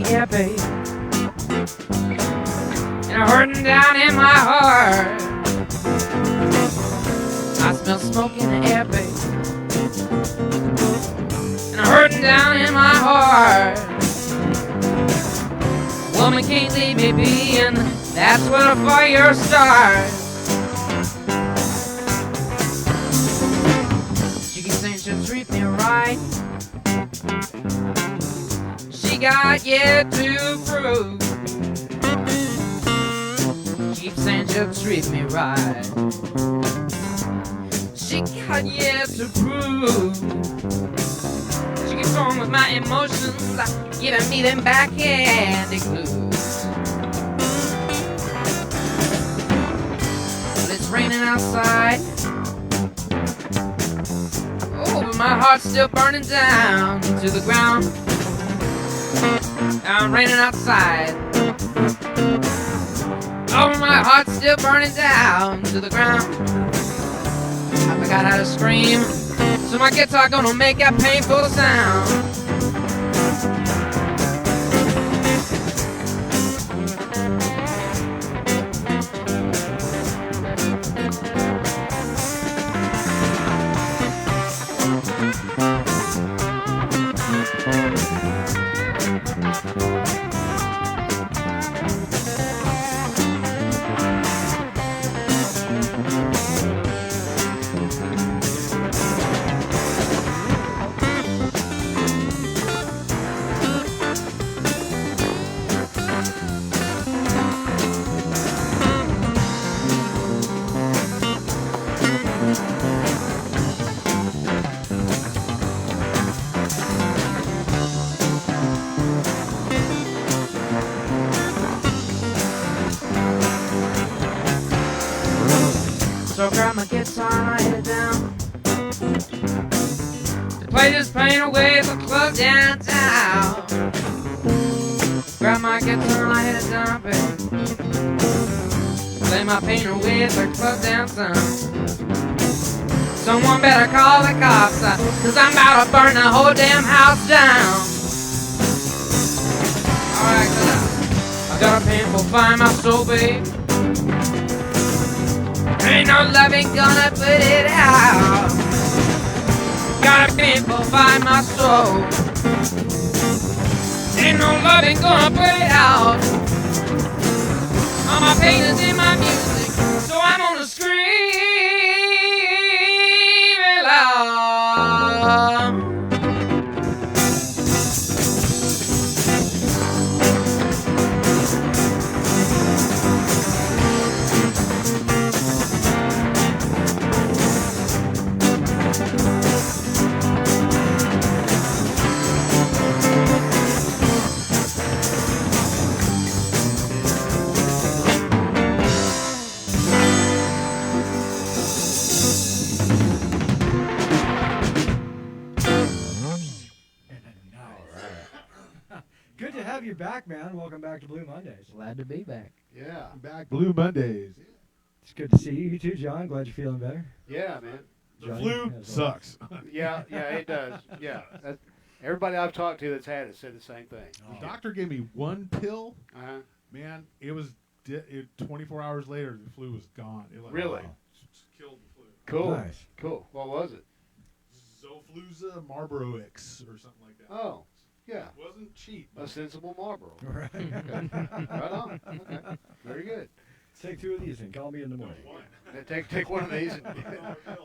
the air, babe. And I'm hurting down in my heart. I smell smoke in the air, babe. And I'm hurting down in my heart. Woman can't leave me be, and that's when a fire starts. She keeps saying she'll treat me right. She got yet to prove. She keeps saying she'll treat me right. She got yet to prove. She keeps on with my emotions, like giving me them backhanded clues. But it's raining outside. Oh, but my heart's still burning down to the ground. I'm raining outside. Oh, my heart's still burning down to the ground. I forgot how to scream, so my guitar gonna make a painful sound. So I grab my guitar and I hit it down to play this pain away at the club downtown. Grab my guitar and I hit it down, baby. Play my pain away at the club downtown. Someone better call the cops, cause I'm about to burn the whole damn house down. Alright, I got a painful find my soul, babe. Ain't no loving gonna put it out. Got a painful find my soul. Ain't no loving gonna put it out. All my pain is in my music, so I'm gonna scream it loud. Good to have you back, man. Welcome back to Blue Mondays. Glad to be back. Yeah. Back Blue Mondays. It's good to see you. You too, John. Glad you're feeling better. Yeah, man. The Johnny, flu as well. sucks. Yeah, it does. Yeah. Everybody I've talked to that's had it said the same thing. The doctor gave me one pill. Uh-huh. Man, it was 24 hours later, the flu was gone. It Really? Just killed the flu. Cool. Nice. Cool. What was it? Zofluza Marlboro X or something like that. Oh, yeah. It wasn't cheap. A sensible Marlboro. Right. Right on. Okay. Very good. Take two of these and call me in the morning. Take one of these and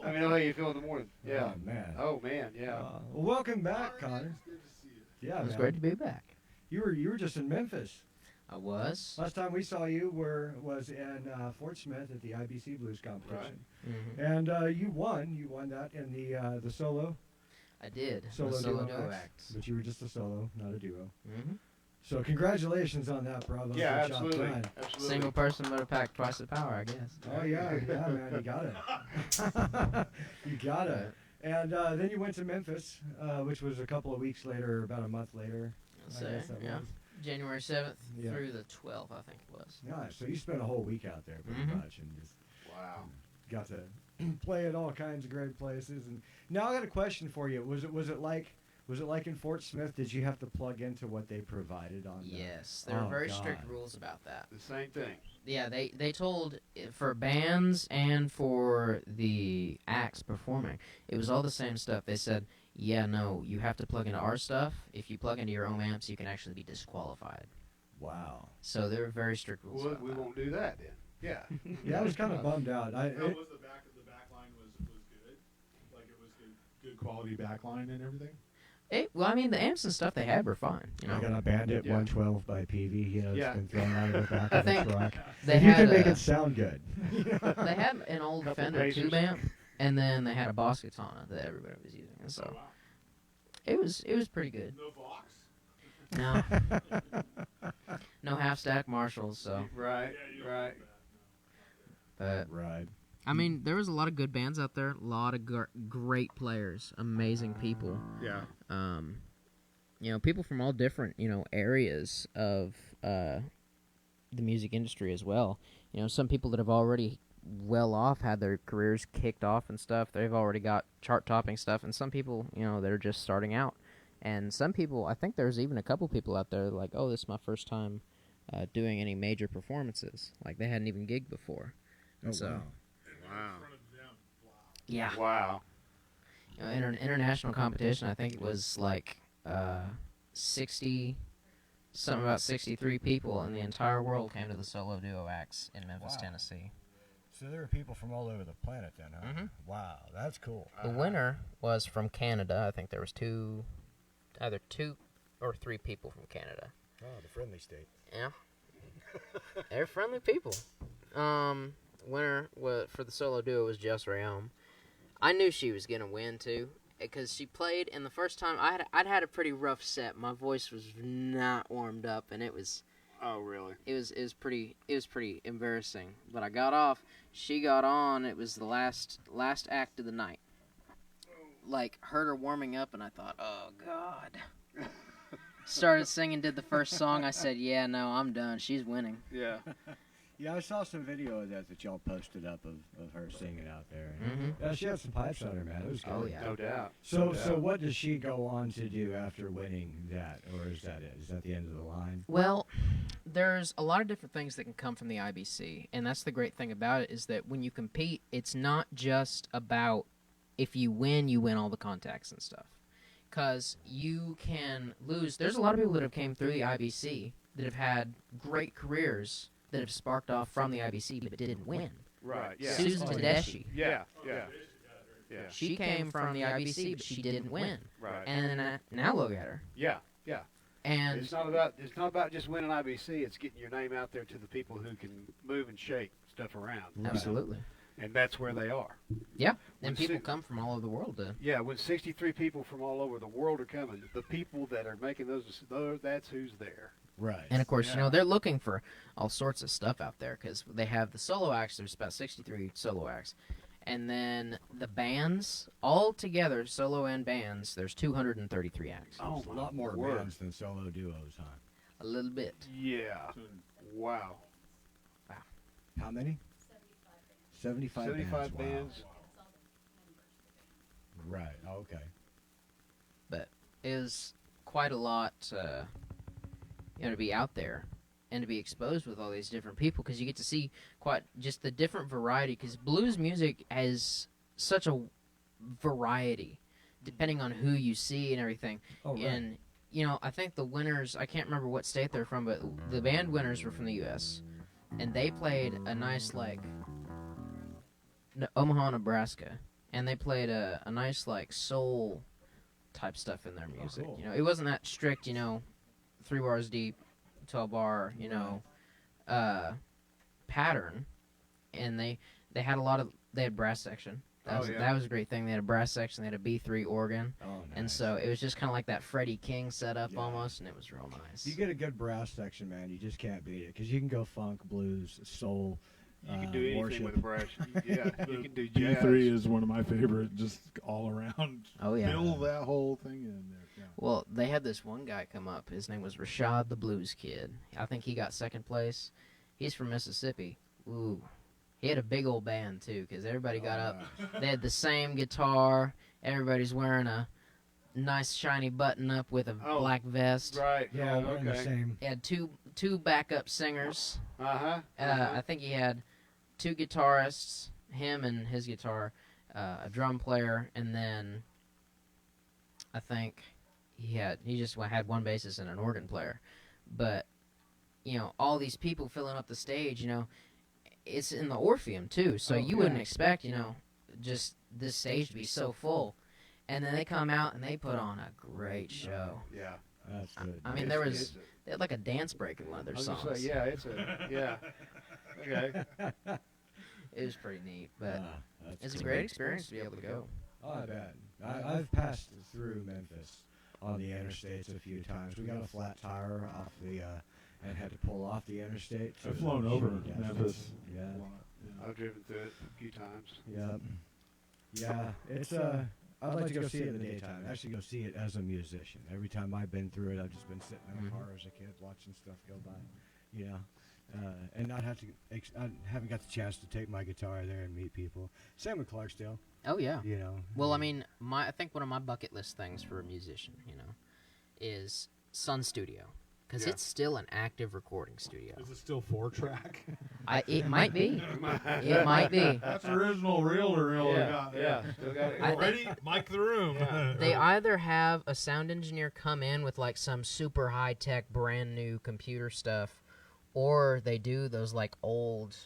let me know how you feel in the morning. Yeah. Oh, man. Oh, man. Yeah. Well, welcome back, Connor. Good to see you. Yeah, It's man. great to be back. You were just in Memphis. I was. Last time we saw you was in Fort Smith at the IBC Blues competition, Mm-hmm. and you won. You won that in the solo I did. solo, the solo duo duo act, act. but you were just a solo, not a duo. Mm-hmm. So congratulations on that, bravo. Yeah, Good job absolutely. done. Absolutely. Single person would have packed twice the power, I guess. Oh yeah, man, you got it. You got it. And then you went to Memphis, which was a couple of weeks later, about a month later. Let's I say, guess that yeah. was. January 7th Yeah. through the 12th, I think it was. Yeah, so you spent a whole week out there pretty Mhm. much, and just Wow. got to play at all kinds of great places. And now I got a question for you. Was it like Was it like in Fort Smith? Did you have to plug into what they provided on? Yes, there were Oh, very God. strict rules about that. The same thing. Yeah, they told for bands and for the acts performing, it was all the same stuff. They said, yeah, no, you have to plug into our stuff. If you plug into your own amps, you can actually be disqualified. Wow. So there were very strict rules Well, about we that. won't do that then. Yeah. Yeah, I was kind of bummed out. How was the back line was good? Like it was good quality back line and everything? Well, I mean, the amps and stuff they had were fine. You I know, got a Bandit Yeah. 112 by PV. You know, it's Yeah. been thrown out of the back I of the think truck. they If you had can make a- it sound good. they had an old Couple Fender pacers. tube amp, and then they had a Boss Katana that everybody was using, and so Oh, wow. it was pretty good. No box? No, no half stack Marshalls. So, Right. Right. but Right. I mean, there was a lot of good bands out there, a lot of great players, amazing people. Yeah. You know, people from all different, you know, areas of the music industry as well. You know, some people that have already well off, had their careers kicked off and stuff. They've already got chart-topping stuff, and some people, you know, they're just starting out. And some people, I think there's even a couple people out there like, oh, this is my first time doing any major performances. Like, they hadn't even gigged before. Oh, So, wow. Wow. yeah. Wow. You know, in an international competition, I think it was like something about 63 people in the entire world came to the solo duo acts in Memphis, Wow. Tennessee. So there are people from all over the planet then, huh? Mhm. Wow, that's cool. The winner was from Canada. I think there was either two or three people from Canada. Oh, the friendly state. Yeah. They're friendly people. Winner for the solo duo was Jess Helm. I knew she was going to win, too, because she played, and the first time, I'd had a pretty rough set. My voice was not warmed up, and it was Oh, really? it was pretty embarrassing. But I got off. She got on. It was the last act of the night. Like, heard her warming up, and I thought, oh, God. Started singing, did the first song. I said, yeah, no, I'm done. She's winning. Yeah. Yeah, I saw some video of that y'all posted up of her singing out there. Mhm. Yeah, she had some pipes on her, man. It was good. Oh, yeah. No doubt. So, No so doubt. what does she go on to do after winning that, or is that it? Is that the end of the line? Well, there's a lot of different things that can come from the IBC, and that's the great thing about it is that when you compete, it's not just about if you win all the contacts and stuff. Because you can lose. There's a lot of people that have came through the IBC that have had great careers that have sparked off from the IBC but didn't win. Right. Yeah. Susan Oh, Tedeschi. Yeah. Yeah. Yeah. She came from the IBC, but she didn't win. Right. And now look at her. Yeah. Yeah. And It's not about just winning IBC. It's getting your name out there to the people who can move and shake stuff around. absolutely. And that's where they are. Yeah. When And people si- come from all over the world to. Yeah, when 63 people from all over the world are coming, the people that are making those, that's who's there. Right. And of course, you Yeah. know, they're looking for all sorts of stuff out there because they have the solo acts. There's about 63 solo acts. And then the bands, all together, solo and bands, there's 233 acts. Oh, a lot more word. bands than solo duos, huh? A little bit. Yeah. Wow. How many? 75 75 bands. bands. Wow. Right. Oh, okay. But it was quite a lot, you know, to be out there and to be exposed with all these different people because you get to see quite just the different variety because blues music has such a variety depending on who you see and everything. Oh, right. And, you know, I think the winners, I can't remember what state they're from, but the band winners were from the U.S. And they played a nice, like, Omaha, Nebraska. And they played a nice, like, soul type stuff in their music. cool. You know, it wasn't that strict, you know, 3 bars deep, 12 bar, you know, pattern. And they had they had brass section. Oh, yeah. That was a great thing. They had a brass section, they had a B3 organ. Oh, nice. And so it was just kind of like that Freddie King setup Yeah. almost, and it was real nice. You get a good brass section, man. You just can't beat it because you can go funk, blues, soul. You can do anything worship. with a brush. Yeah, you can do jazz. B3 is one of my favorite, just all around. Oh, yeah. Fill that whole thing in there. Yeah. Well, they had this one guy come up. His name was Rashad the Blues Kid. I think he got second place. He's from Mississippi. Ooh. He had a big old band, too, because everybody got up. They had the same guitar. Everybody's wearing a nice shiny button up with a Oh, black vest. Right. Yeah, Oh, we're in the okay. same. He had two backup singers. Uh-huh. I think he had 2 guitarists, him and his guitar, a drum player, and then I think he just had one bassist and an organ player. But all these people filling up the stage, it's in the Orpheum too, so you wouldn't expect, just this stage to be so full. And then they come out and they put on a great show. Yeah. That's good. I mean, It's they had like a dance break in one of their I was songs. gonna say, yeah, it's a yeah. Okay. It was pretty neat, but That's it's a cool. great experience to be able to go. Oh, I bet. I've passed through Memphis on the interstates a few times. We got a flat tire off the, and had to pull off the interstate. I've to flown shoot over gas Memphis. station. Yeah. A lot, yeah. I've driven through it a few times. Yep. Yeah. It's I'd like to go see it in the daytime. Actually, go see it as a musician. Every time I've been through it, I've just been sitting in a car as a kid watching stuff go by. And not have to. I haven't got the chance to take my guitar there and meet people. Same with Clarksdale. Oh yeah. Well, I mean, mean, I think one of my bucket list things for a musician, is Sun Studio, because Yeah. it's still an active recording studio. Is it still 4-track? It might be. It might be. That's original reel to reel. Yeah. Still got it. I think- Ready? Mic the room. Yeah. They either have a sound engineer come in with like some super high tech, brand new computer stuff, or they do those like old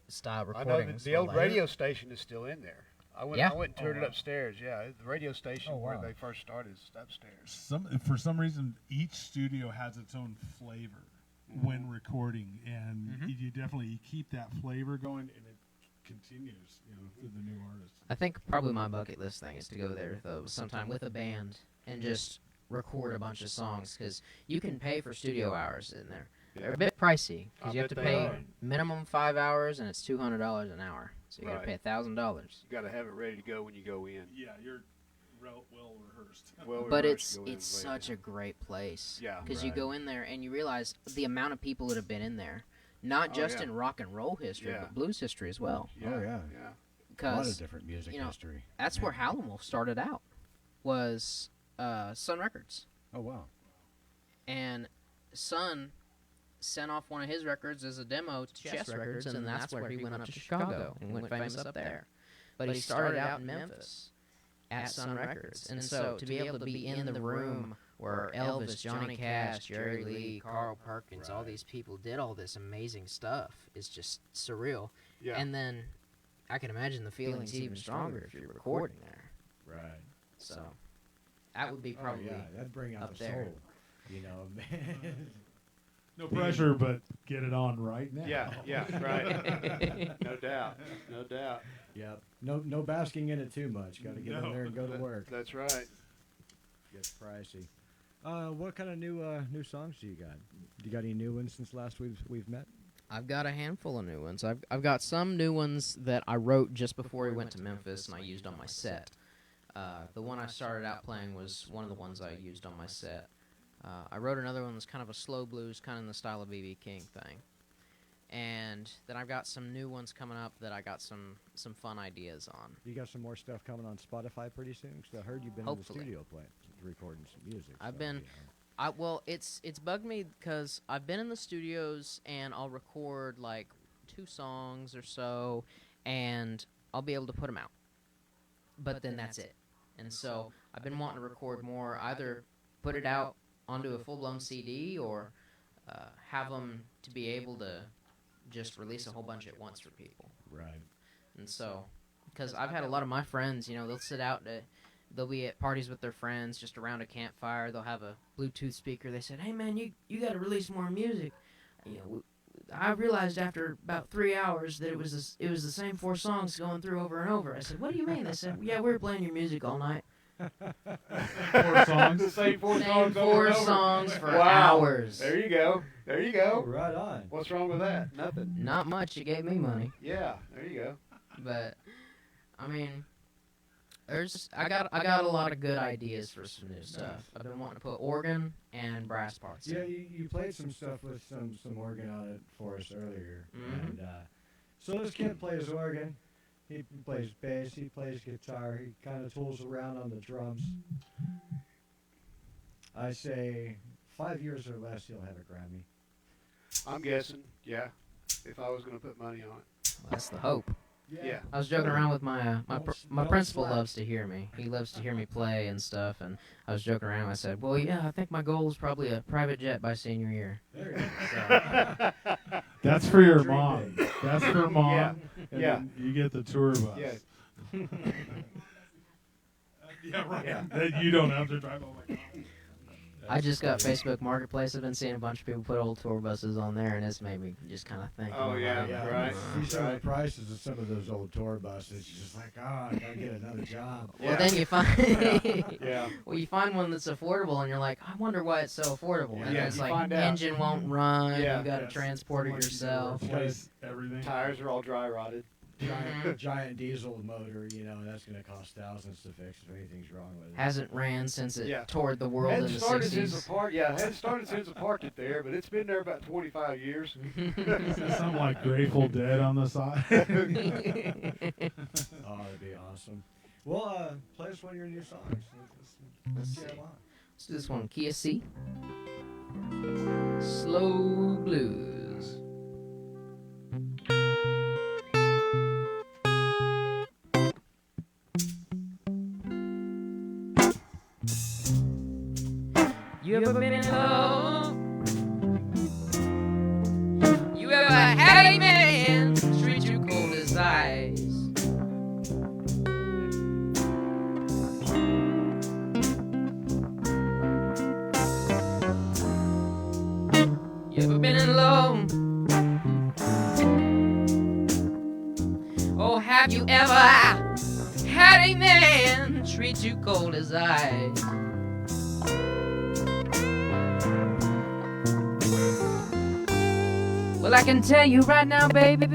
style I know recordings. the where, old like- radio station is still in there. I went Yeah? and toured Oh, it wow. upstairs. Yeah, the radio station Oh, where wow. they first started is upstairs. For some reason, each studio has its own flavor when recording, and you definitely keep that flavor going, and it continues, through the new artists. I think probably my bucket list thing is to go there though sometime with a band and just record a bunch of songs, because you can pay for studio hours in there. They're a bit pricey I because you have to bet they pay are. minimum 5 hours, and it's $200 an hour, so you got Right. to pay $1,000. You got to have it ready to go when you go in. Yeah, you're well rehearsed. Well, But rehearsed, it's go in it's ready. such a great place. Yeah, Because you right. go in there and you realize the amount of people that have been in there, not Oh, just yeah. in rock and roll history, Yeah. but blues history as well. Yeah, Oh, yeah. yeah. A lot of Because different music history. that's where Howlem started out, was Sun Records. Oh, wow. And Sun sent off one of his records as a demo to Chess Records, and that's where he went up to Chicago and went famous up there. But he started out in Memphis at Sun Records, and so to be able to be in the room where Elvis, Johnny Cash, Jerry Lee, Carl Perkins, all these people did all this amazing stuff is just surreal. Yeah. And then I can imagine the feeling's even stronger if you're recording there. Right. So that would be probably Oh, yeah, that'd bring out up the there. soul. No pressure, but get it on right now. Yeah, right. No doubt. No doubt. Yep. No basking in it too much. Got to get in No. there and go to work. That's right. Gets pricey. What kind of new songs do you got? You got any new ones since last we've met? I've got a handful of new ones. I've got some new ones that I wrote just before we went to Memphis and I used on my set. The one I started out playing was one of the ones I used on my set. I wrote another one that's kind of a slow blues, kind of in the style of B.B. King thing. And then I've got some new ones coming up that I got some fun ideas on. You got some more stuff coming on Spotify pretty soon? 'Cause I heard you've been Hopefully. in the studio recording some music. I've so, been- Well, it's bugged me because I've been in the studios and I'll record like 2 songs or so, and I'll be able to put them out. But then that's it. And so I've been wanting to record more, either put it out onto a full-blown CD or have them to be able to just release a whole bunch at once for people. Right. And so, because I've had a lot of my friends, they'll sit out, they'll be at parties with their friends, just around a campfire. They'll have a Bluetooth speaker. They said, "Hey man, you got to release more music." I realized after about 3 hours that it was the same 4 songs going through over and over. I said, "What do you mean?" They said, "Yeah, we were playing your music all night. 4 songs. The same 4 Same songs over 4 and over. songs for Wow. hours." There you go. There you Oh, go. right on. What's wrong with that? Nothing. Not much. It gave me money. Yeah, there you go. But I mean, I got a lot of good ideas for some new stuff. I've been wanting to put organ and brass parts Yeah, in. you played some stuff with some organ on it for us earlier. Mhm. And so this kid plays organ. He plays bass. He plays guitar. He kind of tools around on the drums. I say 5 years or less, he'll have a Grammy. I'm guessing, yeah. If I was going to put money on it, Well, that's the hope. yeah. I was joking around with my my Don't principal slack. loves to hear me. He loves to hear me play and stuff. And I was joking around. I said, "Well, yeah, I think my goal is probably a private jet by senior year." There you go. That's for your Dream mom. big. That's for mom. Yeah. And Yeah. then you get the tour bus. Yeah. Yeah, right. Yeah. Then you don't have to drive. Oh my god. I just got Facebook Marketplace. I've been seeing a bunch of people put old tour buses on there, and it's made me just kind of think. Oh, I'm yeah, like, Yeah, right. You see some of the Right. prices of some of those old tour buses. You're just like, oh, I gotta get another job. Well, Yeah. then you find. Yeah. Well, you find one that's affordable, and you're like, I wonder why it's so affordable. And Yeah, it's you like find out. engine won't run. Yeah. You got to Yes. transport it Like you yourself. Replace everything. Tires are all dry rotted. Giant diesel motor, that's going to cost thousands to fix if anything's wrong with it. Hasn't ran since it Yeah. toured the world in Hadn't the started since 60s. the park. Yeah, hadn't started since the parked it there, but it's been there about 25 years. Something like Grateful Dead on the side. Oh, that'd be awesome. Well, play us one of your new songs. Let's see see. it live. Let's do this one. Kia C. Slow Blues. You ever been in love? You ever had a man treat you cold as ice? You ever been in love? Oh, have you ever had a man treat you cold as ice? Well, I can tell you right now, baby,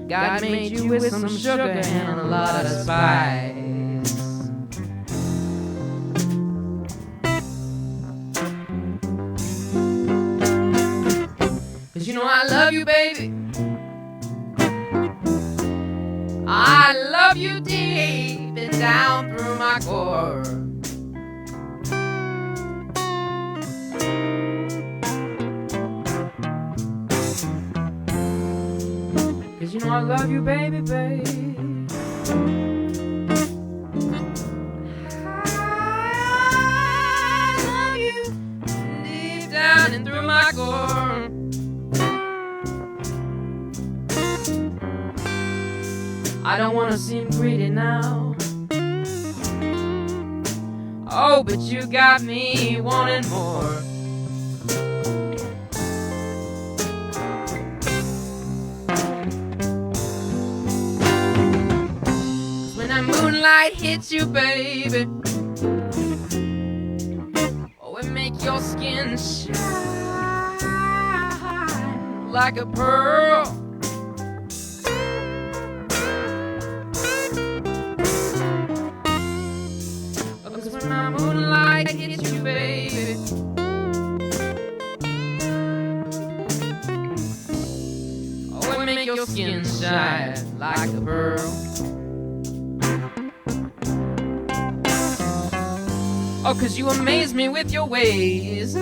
God made you with some sugar and a lot of spice. 'Cause you know I love you, baby. I love you deep and down through my core. Cause you know I love you, baby, baby. I love you deep down and through my core. I don't wanna seem greedy now. Oh, but you got me wanting more. When that moonlight hits you, baby, oh, it make your skin shine like a pearl. Because when my moonlight hits you, baby, oh, it make your skin shine like a pearl. Oh, 'cause you amaze me with your ways.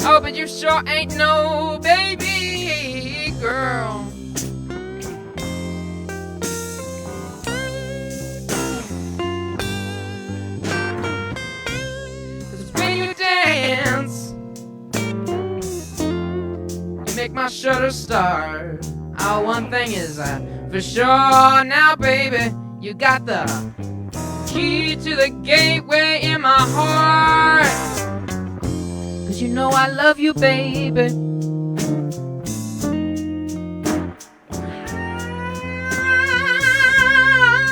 Oh, but you sure ain't no baby girl. 'Cause when you dance, you make my shudder start. Oh, one thing is for sure now, baby, you got the key to the gateway in my heart. 'Cause you know I love you, baby.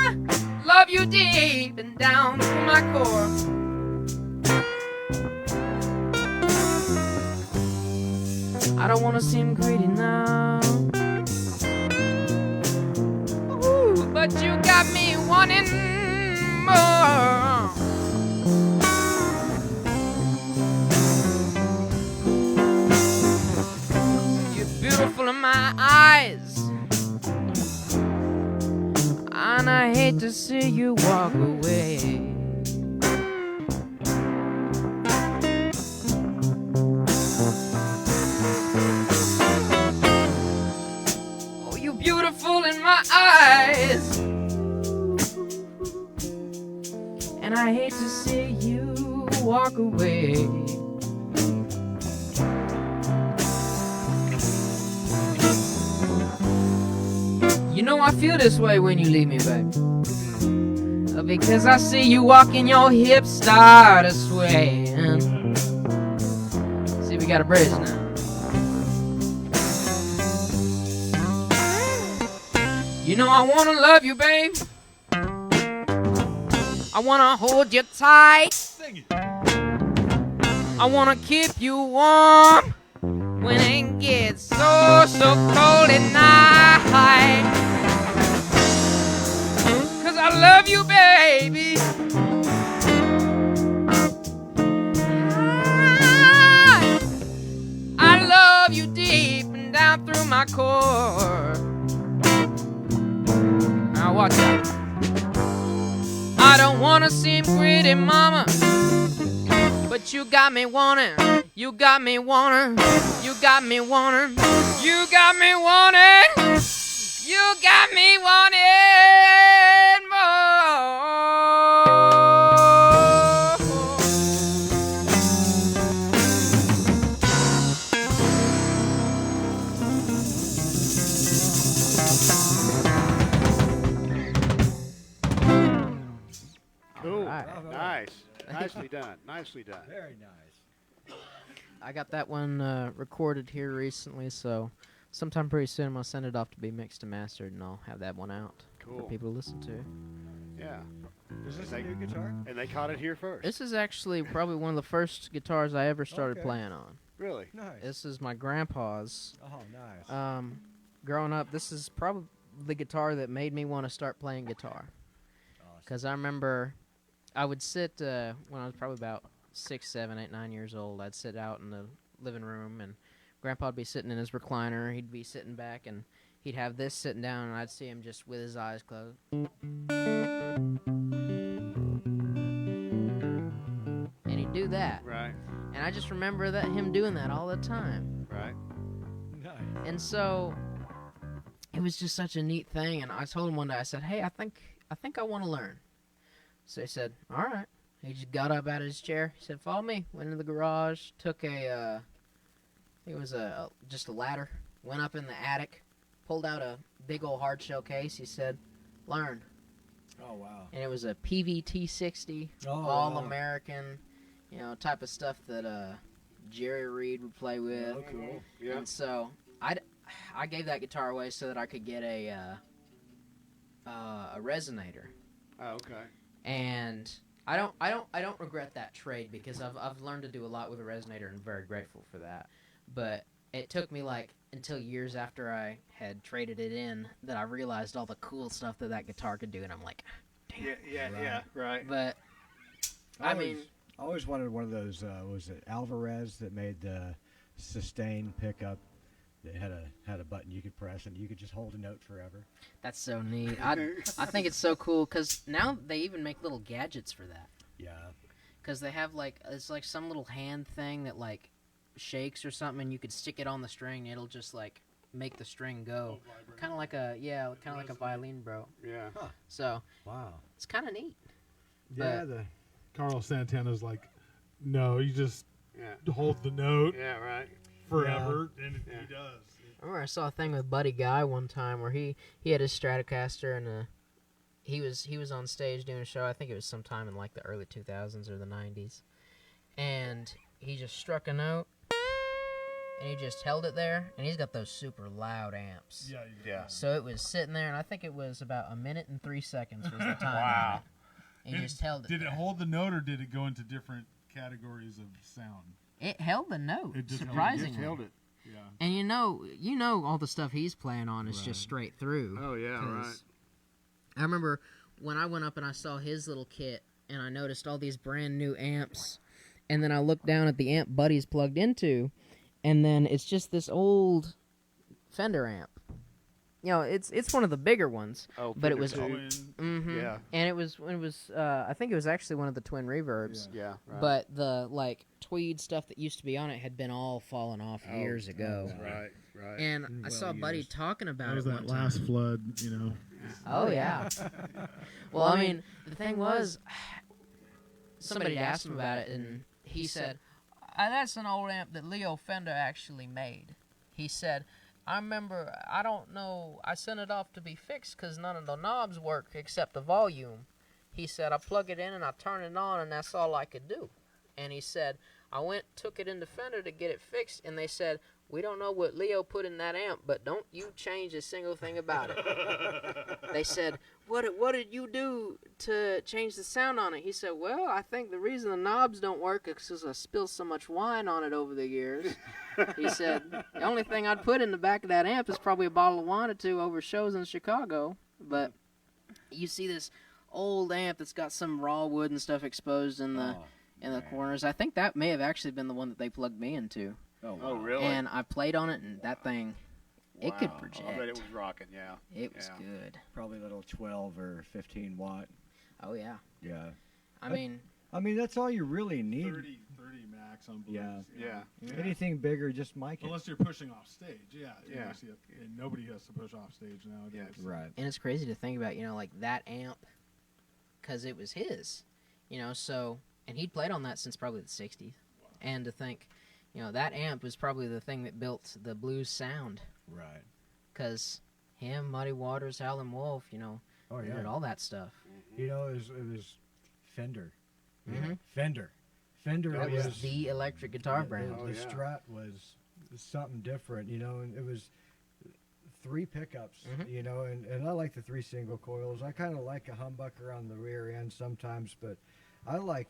I love you deep and down to my core. I don't wanna seem greedy now. Ooh, but you got me wanting more. You're beautiful in my eyes, and I hate to see you walk away. Oh, you beautiful in my eyes, and I hate to see you walk away. You know I feel this way when you leave me, baby. Because I see you walking, your hips start to sway. See, we got a bridge now. You know I wanna love you, babe. I wanna hold you tight. Sing it. I wanna keep you warm when it gets so cold at night. 'Cause I love you, baby. I love you deep and down through my core. Now watch out. I don't wanna seem greedy, mama, but you got me wanting, you got me wanting, you got me wanting, you got me wanting, you got me wanting more. Cool. Alright. Nice. Nicely done. Nicely done. Very nice. I got that one recorded here recently, so sometime pretty soon I'm gonna send it off to be mixed and mastered, and I'll have that one out for Cool. people to listen to. Yeah. Is this They- a new guitar? And they caught it here first. This is actually probably one of the first guitars I ever started Okay. playing on. Really? Nice. This is my grandpa's. Oh, nice. Growing up, this is probably the guitar that made me want to start playing guitar. Awesome. Because I remember I would sit, when I was probably about 6, 7, 8, 9 years old, I'd sit out in the living room, and Grandpa would be sitting in his recliner, he'd be sitting back, and he'd have this sitting down, and I'd see him just with his eyes closed. And he'd do that. Right. And I just remember that him doing that all the time. Right. Nice. And so it was just such a neat thing, and I told him one day, I said, "Hey, I think I want to learn." So he said, "All right." He just got up out of his chair. He said, "Follow me." Went into the garage, took I think it was just a ladder, went up in the attic, pulled out a big old hard shell case. He said, "Learn." Oh, wow. And it was a PVT-60, Oh, all wow. American, type of stuff that Jerry Reed would play with. Oh, cool. Yeah. And so I gave that guitar away so that I could get a resonator. Oh, okay. And I don't regret that trade, because I've learned to do a lot with a resonator, and very grateful for that. But it took me until years after I had traded it in that I realized all the cool stuff that guitar could do, and I'm like, damn. Yeah. Right. But I mean, I always wanted one of those. Was it Alvarez that made the sustain pickup? That had a button you could press, and you could just hold a note forever. that's so neat. I think it's so cool, because now they even make little gadgets for that. Yeah. Because they have it's like some little hand thing that shakes or something, and you could stick it on the string, and it'll just make the string go. Kind of like a violin, bro. Yeah. So Wow. it's kind of neat. Yeah, the Carlos Santana's like, no, you just Yeah. hold the note Yeah. Right. forever, and Yeah. he does. I remember I saw a thing with Buddy Guy one time where he had his Stratocaster, and he was on stage doing a show. I think it was sometime in the early 2000s or the 90s, and he just struck a note, and he just held it there, and he's got those super loud amps. Yeah, Yeah. So it was sitting there, and I think it was about 1 minute and 3 seconds was the time. Wow. on it. And he just held it. Did it there. hold the note, or did it go into different categories of sound? It held the note, It just held it. surprisingly. Just held it. Yeah. And you know all the stuff he's playing on is just straight through. Oh yeah. 'cause Right. I remember when I went up and I saw his little kit, and I noticed all these brand new amps, and then I looked down at the amp Buddy's plugged into, and then it's just this old Fender amp. it's one of the bigger ones. Oh, but it was Fender Twin. Mm-hmm. Yeah. And it was I think it was actually one of the twin reverbs. Yeah, right. But the like tweed stuff that used to be on it had been all fallen off years ago. Right, right. And I Well saw Buddy used. talking about That was it that one time. last flood, you know. Oh yeah. Well, I mean, the thing was, somebody asked him about it, and he said, "That's an old amp that Leo Fender actually made." He said, "I remember, I don't know, I sent it off to be fixed because none of the knobs work except the volume." He said, "I plug it in and I turn it on, and that's all I could do." And he said, "I took it into Fender to get it fixed, and they said, 'We don't know what Leo put in that amp, but don't you change a single thing about it.'" They said, what did you do to change the sound on it?" He said, "Well, I think the reason the knobs don't work is because I spilled so much wine on it over the years." He said, "The only thing I'd put in the back of that amp is probably a bottle of wine or two over shows in Chicago." But you see this old amp that's got some raw wood and stuff exposed in the corners. I think that may have actually been the one that they plugged me into. Oh, really? And I played on it, and that thing, it could Wow. project. I bet it was rocking, yeah. It was Yeah. good. Probably a little 12 or 15 watt. Oh, yeah. Yeah. I mean, That's all you really need. 30 max on blues. Yeah. you know. Yeah. Anything bigger, just mic it. Unless you're pushing off stage, yeah. You Yeah. know, see, and nobody has to push off stage nowadays. Right. and it's crazy to think about, like that amp, because it was his, so, and he'd played on that since probably the 60s. And to think, that amp was probably the thing that built the blues sound, Right. because him, Muddy Waters, Howlin' Wolf, Oh, they yeah. did all that stuff. It was Fender. Mhm. Fender. Fender That It was was the electric guitar brand. Oh, The yeah. Strat was something different, and it was 3 pickups, Mhm. and I like the 3 single coils. I kind of like a humbucker on the rear end sometimes, but I like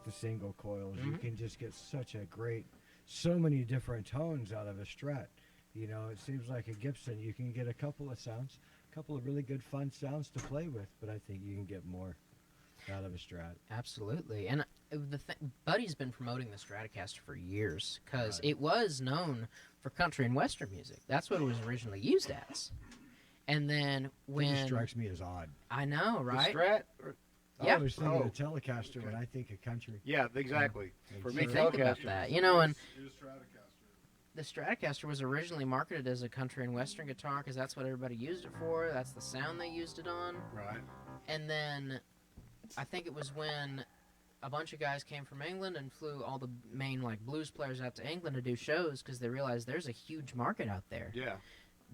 the single coils. You Mhm. can just get so many different tones out of a Strat. It seems like a Gibson, you can get a couple of really good fun sounds to play with, but I think you can get more out of a Strat. Absolutely. And Buddy's been promoting the Stratocaster for years, because Right. it was known for country and western music. That's what it was originally used as. And then It just when strikes me as odd. I know, right? The Strat? Or, Yeah. I always think Oh. of a Telecaster when I think of country. yeah, exactly. And For so- me, You think about Telecaster. that, and It was Stratocaster. the Stratocaster was originally marketed as a country and western guitar because that's what everybody used it for. That's the sound they used it on. Right. And then I think it was when a bunch of guys came from England and flew all the main blues players out to England to do shows, because they realized there's a huge market out there. Yeah.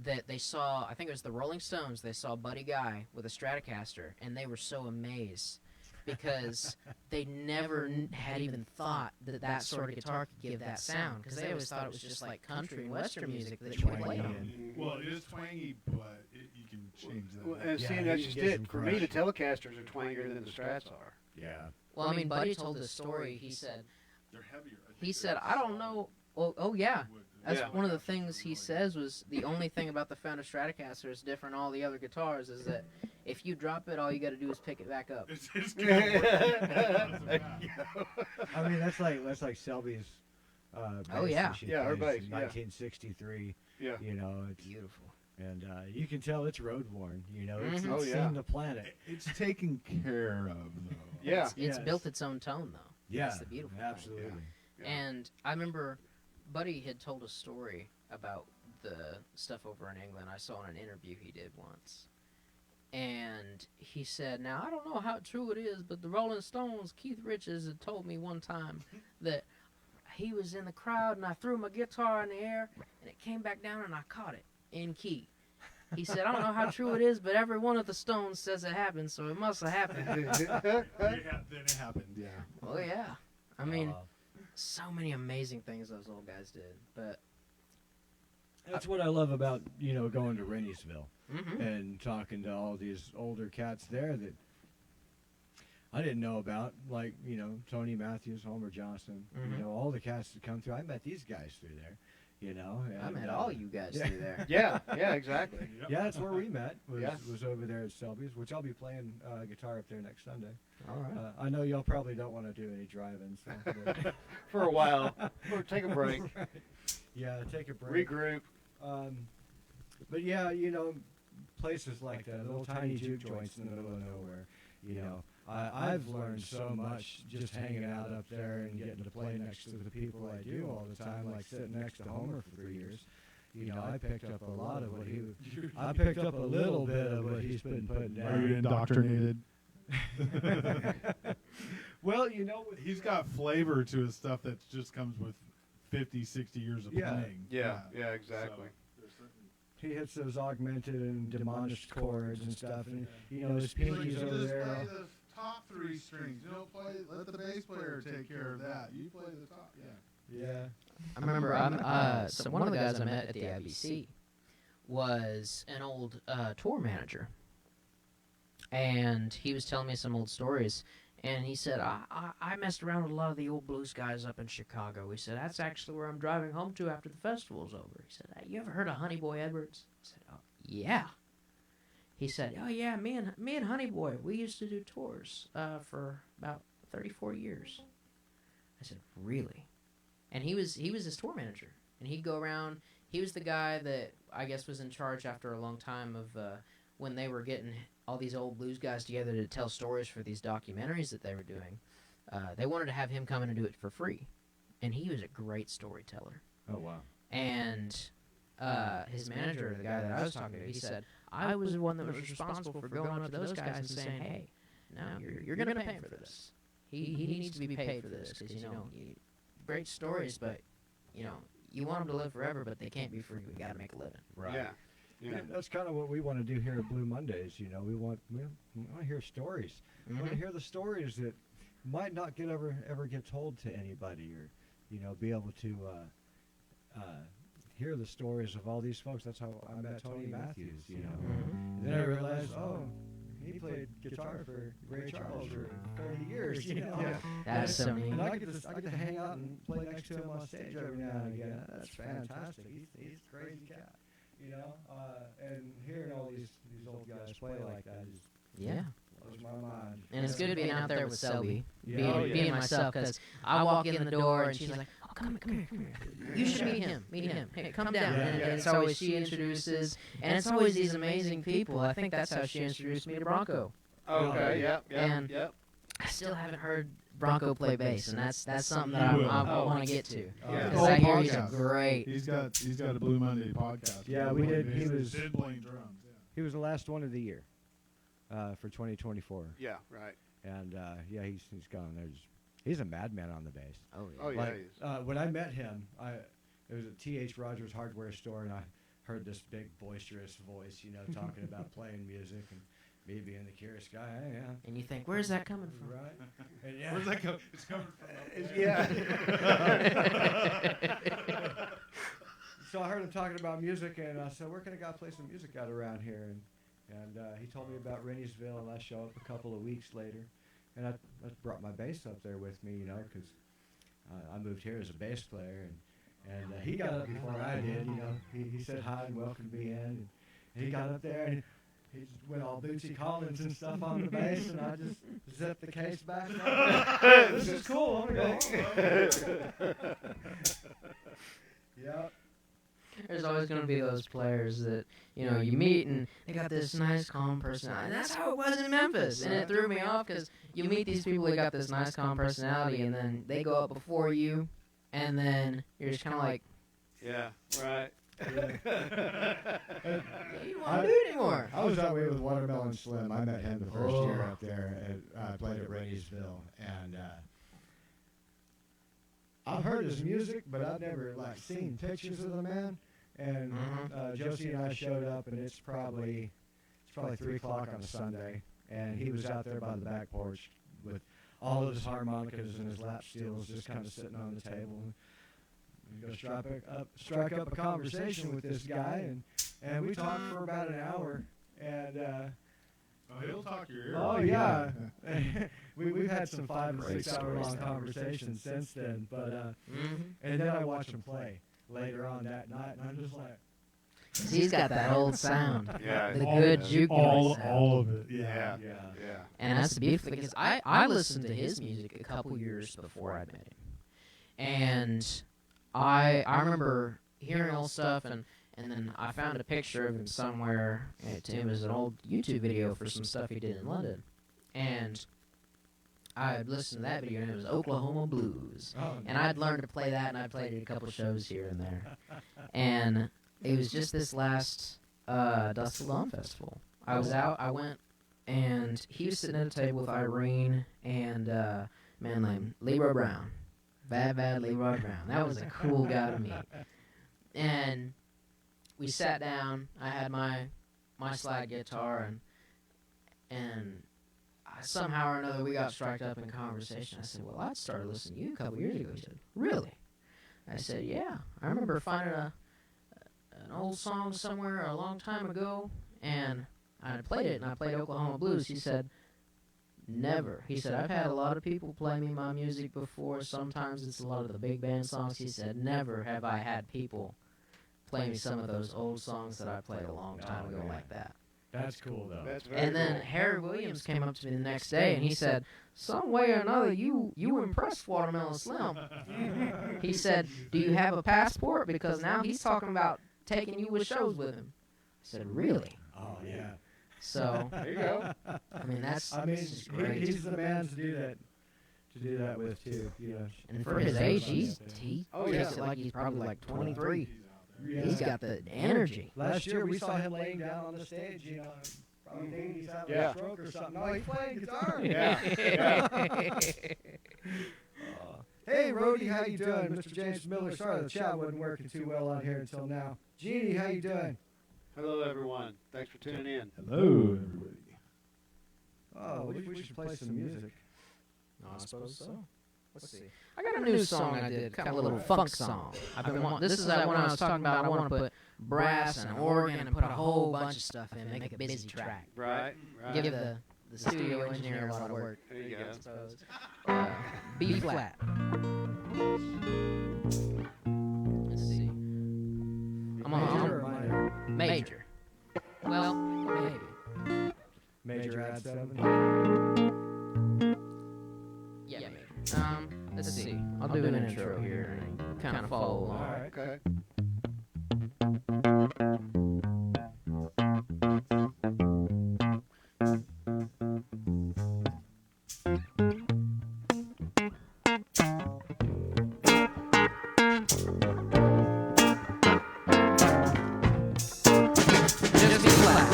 That they saw, I think it was the Rolling Stones, they saw Buddy Guy with a Stratocaster, and they were so amazed because they never had even thought that sort of guitar could give that sound, because they always thought it was just like country and western music that you would play Twangy on. and- Well, it is twangy, but you can change that. Well, and Yeah, seeing you that's can just get some it. For me, the crush. Telecasters are twangier than the Strats are. Yeah. Well, I mean, Buddy told this story. He said, They're heavier. I think he they're said, I don't know. Oh yeah. wood. That's Yeah. one of the things he says was the only thing about the Fender Stratocaster is different than all the other guitars is that if you drop it, all you got to do is pick it back up. It's kind of That's like Selby's bass Oh, yeah. that she Yeah, her plays bass, in yeah. 1963. Yeah. It's Beautiful. and you can tell it's road worn. It's, Mhm. Oh, it's yeah. seen the planet. It's taken care of, though. Yeah. It's Yes. built its own tone, though. Yeah, That's the beautiful thing. absolutely. Yeah. And I remember Buddy had told a story about the stuff over in England. I saw in an interview he did once. And he said, now, I don't know how true it is, but the Rolling Stones, Keith Richards, had told me one time that he was in the crowd and I threw my guitar in the air and it came back down and I caught it in key. He said, I don't know how true it is, but every one of the Stones says it happened, so it must have happened. Then it happened, yeah. Oh, yeah. I mean, Uh, so many amazing things those old guys did. But that's what I love about going to Renniesville mhm. and talking to all these older cats there that I didn't know about, like Tony Matthews, Homer Johnson, Mhm. all the cats that come through. I met these guys through there, I and, met all you guys yeah. through there. Yeah. Yeah. Exactly. Yep. Yeah, that's where we met. Yeah. Was over there at Selby's, which I'll be playing guitar up there next Sunday. All right. I know y'all probably don't want to do any driving, so but- For a while. Or take a break. yeah, take a break. Regroup. But yeah, places like that, little tiny juke joints in the middle of nowhere. I've learned so much just hanging out up there and getting to play next to the people I do all the time, like sitting next to Homer for 3 years. I picked up a lot of what I picked up a little bit of what he's been putting down. Are you indoctrinated? Well, He's got flavor to his stuff that just comes with 50, 60 years of playing. Yeah, exactly. So, he hits those augmented and demolished chords and stuff, and his pinkies over there. Play the top 3 strings. You don't play. Let the bass player take care of that. You play the top. Yeah. I remember so one of the guys I met at the IBC was an old tour manager, and he was telling me some old stories. And he said, I messed around with a lot of the old blues guys up in Chicago. He said, that's actually where I'm driving home to after the festival's over. He said, you ever heard of Honey Boy Edwards? I said, oh, yeah. He said, oh, yeah, me and Honey Boy, we used to do tours for about 34 years. I said, really? And he was his tour manager. And he'd go around. He was the guy that I guess was in charge after a long time of when they were getting all these old blues guys together to tell stories for these documentaries that they were doing. They wanted to have him come in and do it for free. And he was a great storyteller. Oh, wow. And his manager, the guy that I was talking to, he said, I was the one that was responsible for going up to those guys and saying, hey, no, you're going to pay him for this. He needs to be paid for this because, great stories, but, you want them to live forever, but they can't be free. We got to make a living. Right. Yeah. Yeah, that's kind of what we want to do here at Blue Mondays. We want to hear stories. We want to hear the stories that might not ever get told to anybody, or be able to hear the stories of all these folks. That's how I met Tony Matthews. And then I realized, he played guitar for Ray Charles for 40 years. That's so neat. And I get to hang out and play next to him on stage every now and again. That's fantastic. He's a crazy cat. And hearing all these old guys play like that just blows my mind. And it's good being out there with Selby, Yeah. being myself, because I walk in the door and she's like, oh, come here. You should meet him. Hey, come down. And it's always she introduces, and it's always these amazing people. I think that's how she introduced me to Bronco. Okay, yep. I still haven't heard Bronco play bass, and that's something that I want to get to. Yeah. Because I hear he's great. He's got a Blue Monday podcast. Yeah, we did. He was playing drums. Yeah. He was the last one of the year for 2024. Yeah, right. And he's gone. He's a madman on the bass. Oh, yeah. Oh, yeah, Like, he is. when I met him, it was at T.H. Rogers Hardware Store, and I heard this big boisterous voice, talking about playing music and me being the curious guy. Yeah. And you think, where's that coming from? Right. And Where's that come? It's coming from. Yeah. So I heard him talking about music, and I said, where can a guy play some music out around here? And he told me about Renniesville, and I show up a couple of weeks later, and I brought my bass up there with me, because I moved here as a bass player, and he got up before I did. He said hi and welcomed me in, and he got up there and he just went all Bootsy Collins and stuff on the bass, and I just zipped the case back. This is cool. I'm gonna go. Yep. There's always going to be those players that, you meet and they got this nice, calm personality. And that's how it was in Memphis. And it threw me off because you meet these people that got this nice, calm personality, and then they go up before you, and then you're just kind of like, Yeah, right. you don't want to do it anymore. I was that way with Watermelon Slim. I met him the first year up there, and I played at Renniesville, and I've heard his music, but I've never seen pictures of the man. And Josie and I showed up, and it's probably 3 o'clock on a Sunday, and he was out there by the back porch with all of his harmonicas and his lap steels just kind of sitting on the table. And go strike up a conversation with this guy, and we talked for about an hour, and he'll talk your ear. oh yeah, we've had some 5 and 6 hour long conversations since then, but and then I watched him play later on that night, and I'm just like, He's got that old sound. Yeah. The good jukebox sound. All of it. Yeah. yeah. And that's the beautiful thing, because I listened to his music a couple years before I met him. And I remember hearing old stuff, and And then I found a picture of him somewhere. It was an old YouTube video for some stuff he did in London. And I had listened to that video, and it was Oklahoma Blues. Oh, And I'd learned to play that, and I played it a couple shows here and there. And it was just this last Dust Till Dawn festival. I was out, I went, and he was sitting at a table with Irene and a man named Leroy Brown. Bad Leroy Brown. That was a cool guy to meet. And we sat down. I had my slide guitar, and somehow or another we got striked up in conversation. I said, well, I started listening to you a couple years ago. He said, really? I said, yeah. I remember finding an old song somewhere a long time ago, and I played it, and I played Oklahoma Blues. He said, never. He said, I've had a lot of people play me my music before. Sometimes it's a lot of the big band songs. He said, never have I had people play me some of those old songs that I played a long time ago like that. That's cool, though. That's very And then cool. Harry Williams came up to me the next day, and he said, some way or another, you impressed Watermelon Slim. He said, do you have a passport? Because now he's talking about taking you with shows with him. I said, really? Oh, yeah. So, There you go. I mean, that's just he, great. he's the man to do that with, too. You know. And for his age, he Oh, takes yeah. it like he's probably like 23. Yeah. He's got the energy. Last year, we saw him laying down on the stage, you know, probably thinking he's having Yeah. a stroke or something. No, he's playing guitar. Yeah. Hey, Rhodey, how you doing? Mr. James Miller, sorry the chat wasn't working too well on here until now. Jeannie, how you doing? Hello, everyone. Thanks for tuning in. Hello, everybody. Oh, we should play some music. I suppose so. Let's see. I got a new song I did, kind of a little funk song. This is that one I was talking about. I want to put brass and organ and put a whole bunch of stuff in, make a busy track. Right. Give the studio engineer a lot of work. There you go. I suppose. B flat. Let's see. Major or minor? Major. Well, maybe. Major add 7. Yeah, maybe. Let's see. I'll do an intro here and kind of follow along. All right. Okay. Just B flat.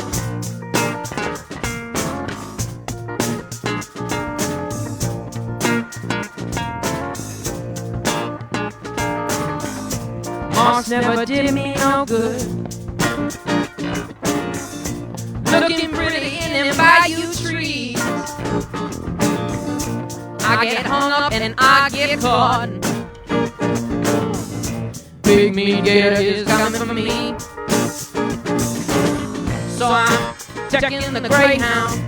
Moss never did me no good. Looking pretty in them bayou trees. I get hung up and I get caught. Big meat gator is coming for me. So I'm taking the Greyhound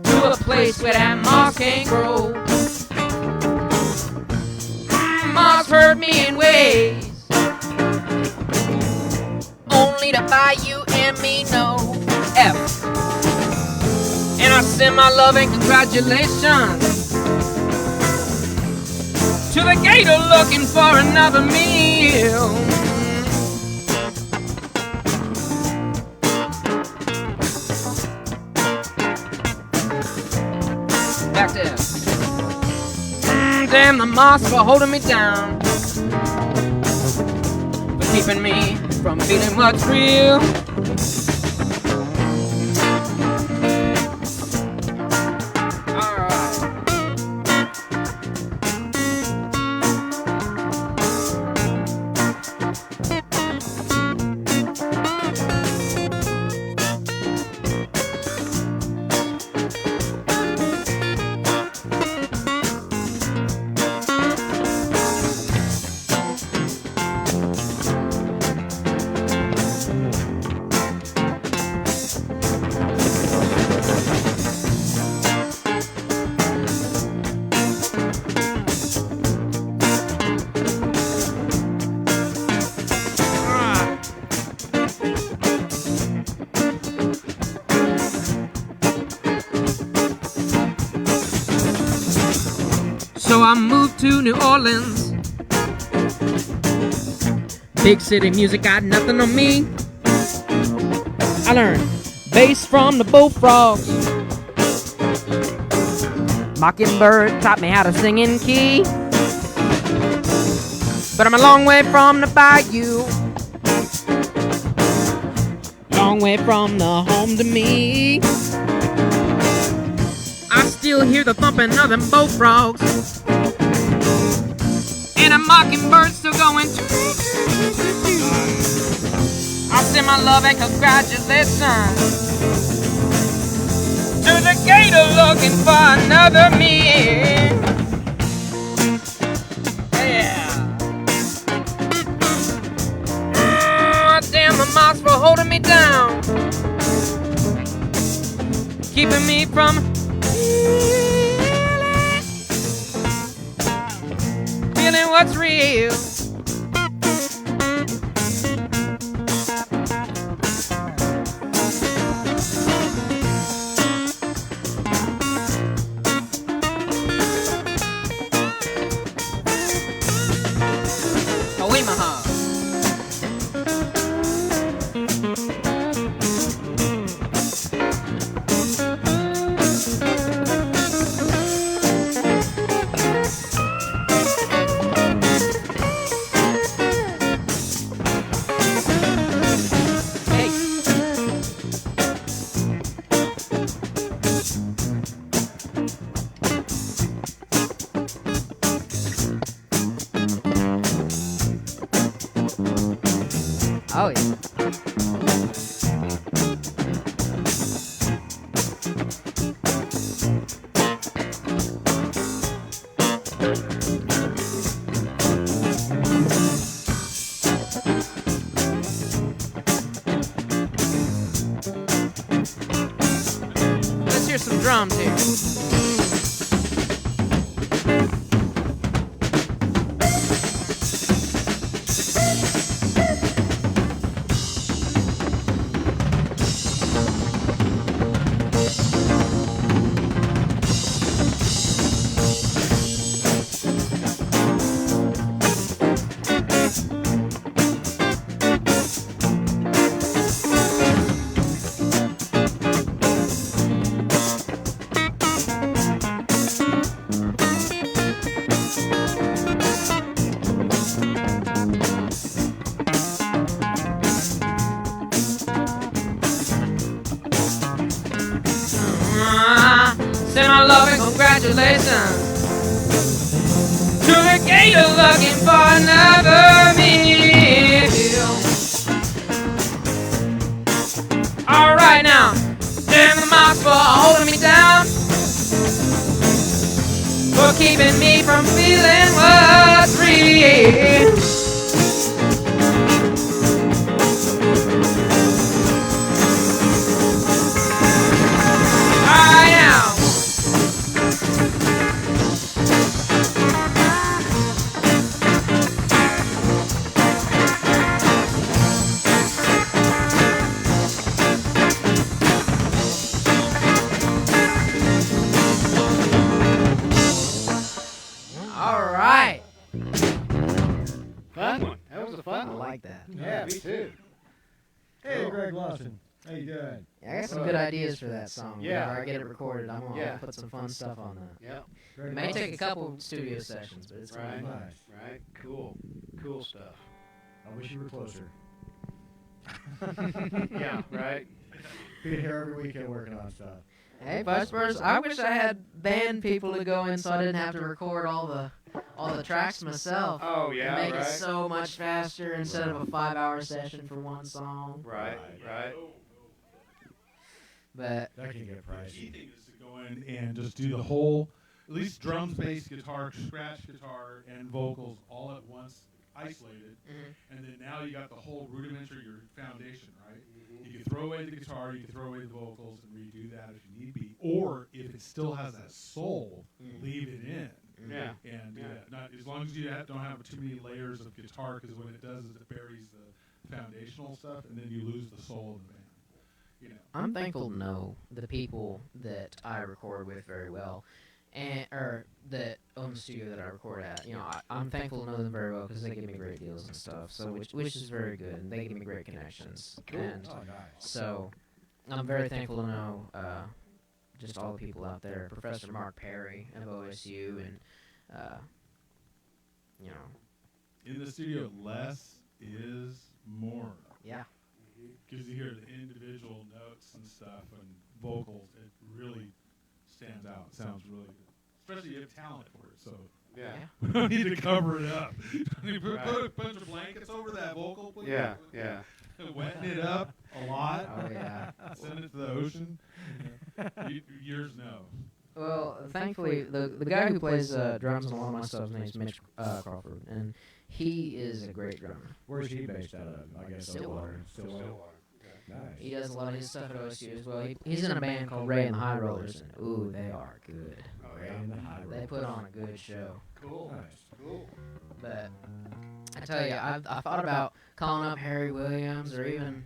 to a place where that moss can't grow. Moss hurt me in ways only to buy you and me no F. And I send my love and congratulations to the gator looking for another meal. Back there. Damn the moss for holding me down, for keeping me from feeling what's real. Alright. So I moved to New Orleans, Big city music got nothing on me. I learned bass from the bullfrogs. Mockingbird taught me how to sing in key. But I'm a long way from the bayou. Long way from the home to me. I still hear the thumping of them bullfrogs. And a mockingbird still going. I send my love and congratulations to the gator looking for another me. Yeah. Damn the mouse for holding me down, keeping me from feeling what's real. Oh, yeah. Let's hear some drums here. Send my love and congratulations to the gator looking for another meal. Alright now, damn the mouse for holding me down, for keeping me from feeling what's real. Fun one. That was a fun I one. like that. Yeah, me too. Hey, Greg Lawson. How you doing? Yeah, I got some good ideas for that song. Yeah. Whenever I get it recorded, I'm gonna Yeah. put some fun stuff on that. Yeah. It may take a couple studio sessions, but it's Right. gonna be fun. Nice. Right. Cool. Cool stuff. I wish you were closer. Yeah. Right. Being here every weekend working on stuff. Hey, vice versa. I wish I had band people to go in so I didn't have to record all the tracks myself. Oh It'd yeah. make Right. it so much faster instead of a 5-hour session for one song. Right. Right. But That can get The pricey. key thing is to go in and just do the whole, at least drums, bass, guitar, scratch guitar, and vocals all at once, isolated. And then now you got the whole rudimentary, your foundation, right? You can throw away the guitar, you can throw away the vocals, and redo that if you need be. Or if it still has that soul, leave it in. Yeah. And Yeah. not as long as you don't have too many layers of guitar, because what it does is it buries the foundational stuff, and then you lose the soul of the band. You know. I'm thankful to know the people that I record with very well. and or that own the studio that I record at. You know, I'm thankful to know them very well because they give me great deals and stuff. So which is very good, and they give me great connections. And Oh, nice. so I'm very thankful to know just all the people out there. Professor Mark Perry of OSU, and you know, In the studio, less is more. yeah. Because you hear the individual notes and stuff and vocals, it really stands out. It sounds really good. Especially if you have talent for it. So Yeah. we don't need to cover it up. Put a bunch of blankets over that vocal, please. Yeah. Yeah. Wetting it up a lot. Oh yeah. Send it to the ocean. Yours no. Well, thankfully, the guy who plays drums on a lot of my stuff, his name's Mitch Crawford, and he is a great drummer. Where's he based out of? I guess Stillwater. Stillwater. Nice. He does a lot of his stuff at OSU as well. He's in a band called Ray and the High Rollers, and ooh, they are good. Oh, Ray yeah. and the High They Rollers. put on a good show. Cool. Nice. Cool. But I tell you, I thought about calling up Harry Williams, or even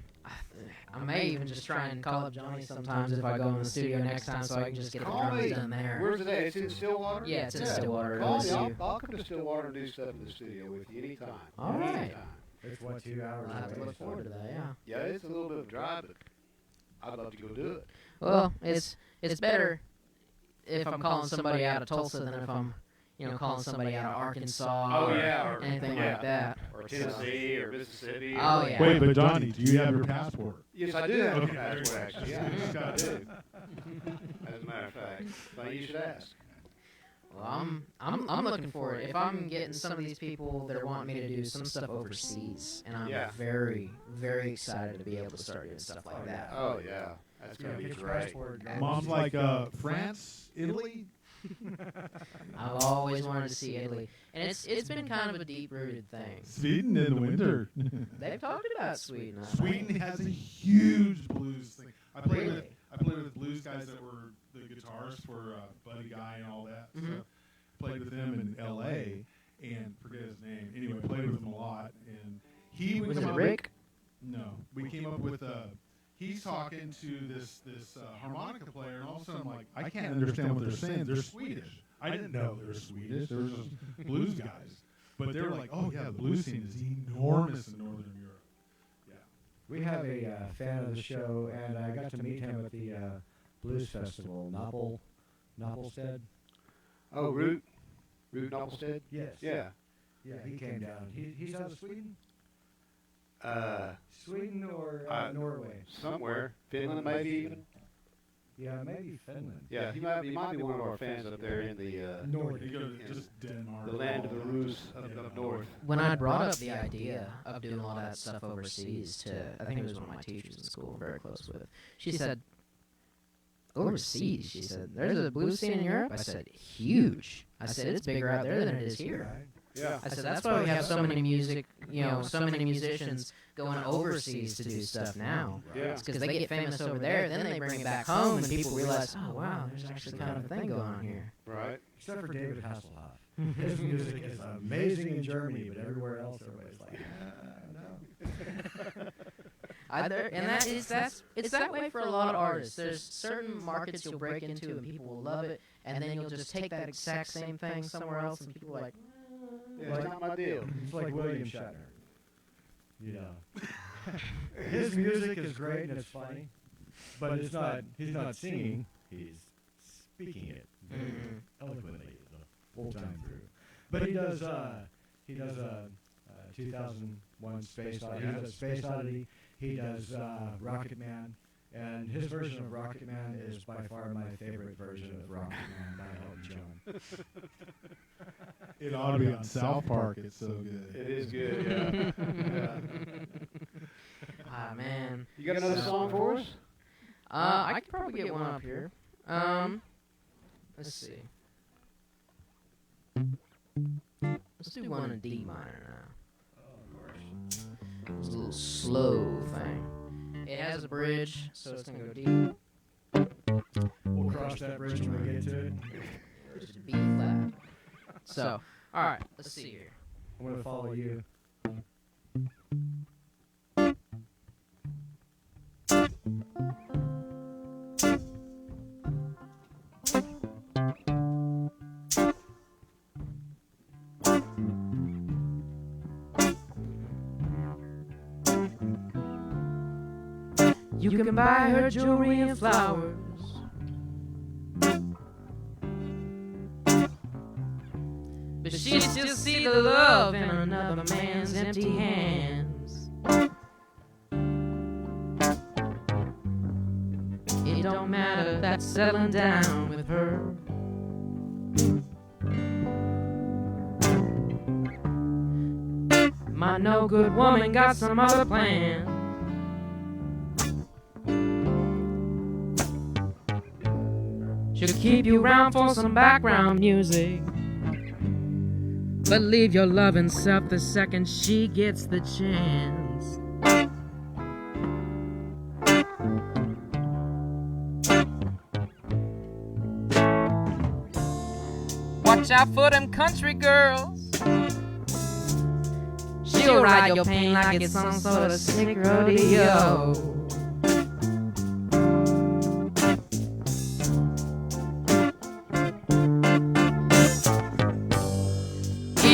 I may even just try and call up Johnny sometimes if I go in the studio next time, so I can just get the Call drums me. done there. Where's it at? It's in Stillwater? Yeah, it's in Stillwater at Call me. OSU. I'll come to Stillwater and do stuff in the studio with you anytime. All right. Anytime. It's what, 2 hours I'll have to away, look so- forward to that. Yeah. Yeah, it's a little bit of a drive, but I'd love to go do it. Well, it's better if I'm calling somebody out of Tulsa than if I'm, calling somebody out of Arkansas. Oh, yeah, or anything yeah. like that. Or Tennessee or Mississippi. Oh, or, yeah. Wait, but Johnny, do you have your passport? Yes, I do have a Okay. passport, actually. Yeah, Mhm. I do. As a matter of fact. But you should ask. Well, I'm looking forward. If I'm getting some of these people that are wanting me to do some stuff overseas, and I'm Yeah. very, very excited to be able to start doing stuff like that. Oh, yeah. That's going to be Get your great. passport, go. Mom's like France, Italy. I've always wanted to see Italy, and it's been kind of a deep-rooted thing. Sweden in the winter. They've talked about Sweden. I Sweden think. has a huge blues thing. I played Really? with blues guys that were the guitarists for Buddy Guy and all that. Mhm. So played with them in L.A. and forget his name. Anyway, played with him a lot, and he would Was come it up Rick? No, we came up with he's talking to this harmonica player, and all of a sudden I'm like, I can't understand what they're saying. They're Swedish. I didn't know they were Swedish. They were just blues guys. But they were like, oh yeah, the blues scene is enormous in Northern Europe. Yeah. We have a fan of the show, and I got to meet him at the Blues Festival, Noppelstead. Oh, Root Noppelstead? Yes. Yeah. Yeah, he came down. He's out of Sweden? Uh, Sweden or Norway? somewhere. Finland, maybe even. Yeah, maybe Finland. Yeah, he might be one of our fans up there in the Nordic. You go to just Denmark. the land of the Roos up north. When I brought up the idea of doing a lot of that stuff overseas to, I think it was one of my teachers in school, I'm very close with, she said, overseas, she said, there's a blues scene in Europe? I said, huge. I said, it's bigger out there than it is here. Right. Yeah. I said, that's why we have so many so many musicians going overseas to do stuff now. Yeah. It's because they get famous over there, then they bring it back home, and people realize, oh, wow, there's actually kind of a thing going on here. Right. Except for David Hasselhoff. His music is amazing in Germany, but everywhere else, everybody's like, no. It's that way for a lot of artists. There's certain markets you'll break into and people will love it, and then you'll just take that exact same thing somewhere else, and people are like, Yeah, it's not my deal. It's like William Shatner. You know. His music is great and it's funny, but it's not. He's not singing. He's speaking it very eloquently the whole time through. But he does. He does 2001 Space Odyssey. He does Space Odyssey. He does Rocket Man. And his version of Rocket Man is by far my favorite version of Rocket Man by Elton John. It ought to be on South Park. It's so good. It is good, yeah. Yeah. ah, man. You got another song for us? I could probably get one up here. Let's see. Let's do one in D minor now. It's a little slow thing. It has a bridge, so it's gonna go deep. We'll cross that bridge when we get to it. Which is B flat. So, all right, let's see here. I'm going to follow you. You can buy her jewelry and flowers. But she still see the love in another man's empty hands. It don't matter if that's settling down with her. My no good woman got some other plan. She'll keep you around for some background music, but leave your loving self the second she gets the chance. Watch out for them country girls. She'll ride your pain like it's some sort of sick rodeo.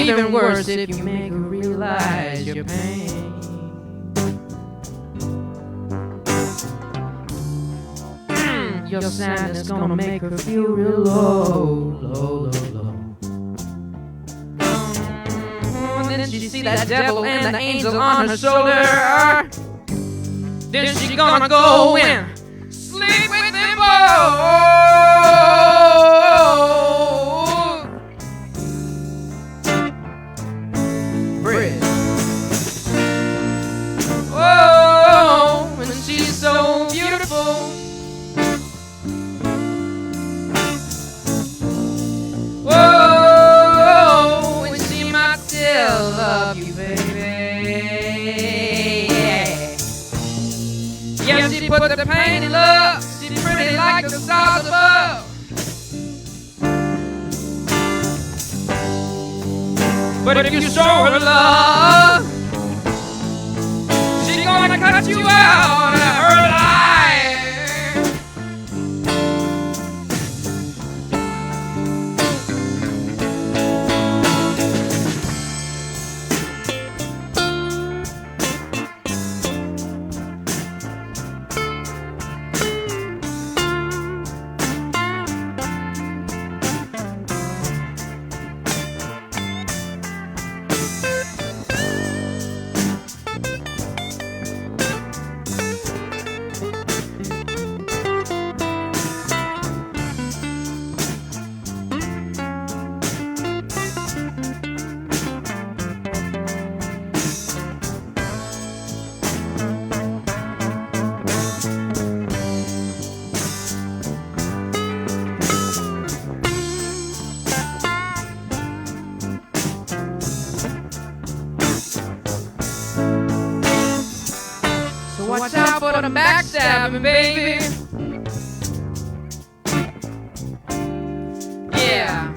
Even worse if you make her realize your pain. Your sadness gonna make her feel real low, low, low, low. And then she see that devil and the angel on her shoulder. Then she gonna go and sleep with them both. Oh, and she's so beautiful. Oh, and she might still love you, baby. Yeah, she put the pain in love. She's pretty like the stars above. But if you show her love, she's gonna cut you out of her life. Watch out for the backstabbing, baby. Yeah,